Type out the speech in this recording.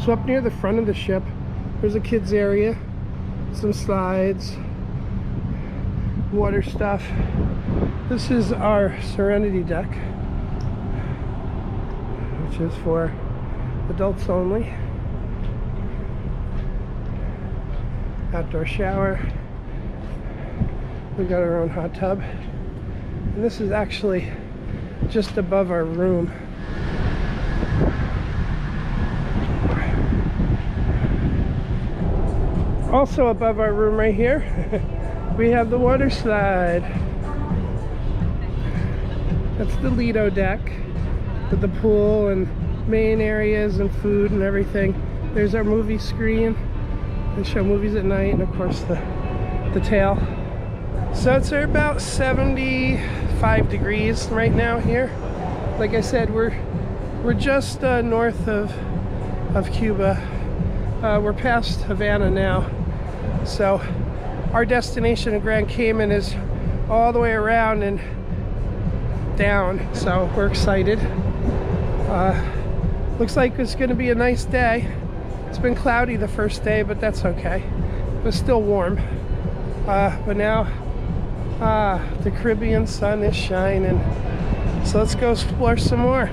So up near the front of the ship, there's a kids area, some slides, water stuff. This is our Serenity deck, which is for adults only. Outdoor shower. We got our own hot tub. And this is actually just above our room. Also above our room right here, we have the water slide. That's the Lido deck with the pool and main areas and food and everything. There's our movie screen. They show movies at night, and of course the tail. So it's about 75 degrees right now here. Like I said, we're just north of Cuba. We're past Havana now. So our destination in Grand Cayman is all the way around and down. So we're excited. Looks like it's going to be a nice day. It's been cloudy the first day, but that's okay. It was still warm. But now the Caribbean sun is shining. So let's go explore some more.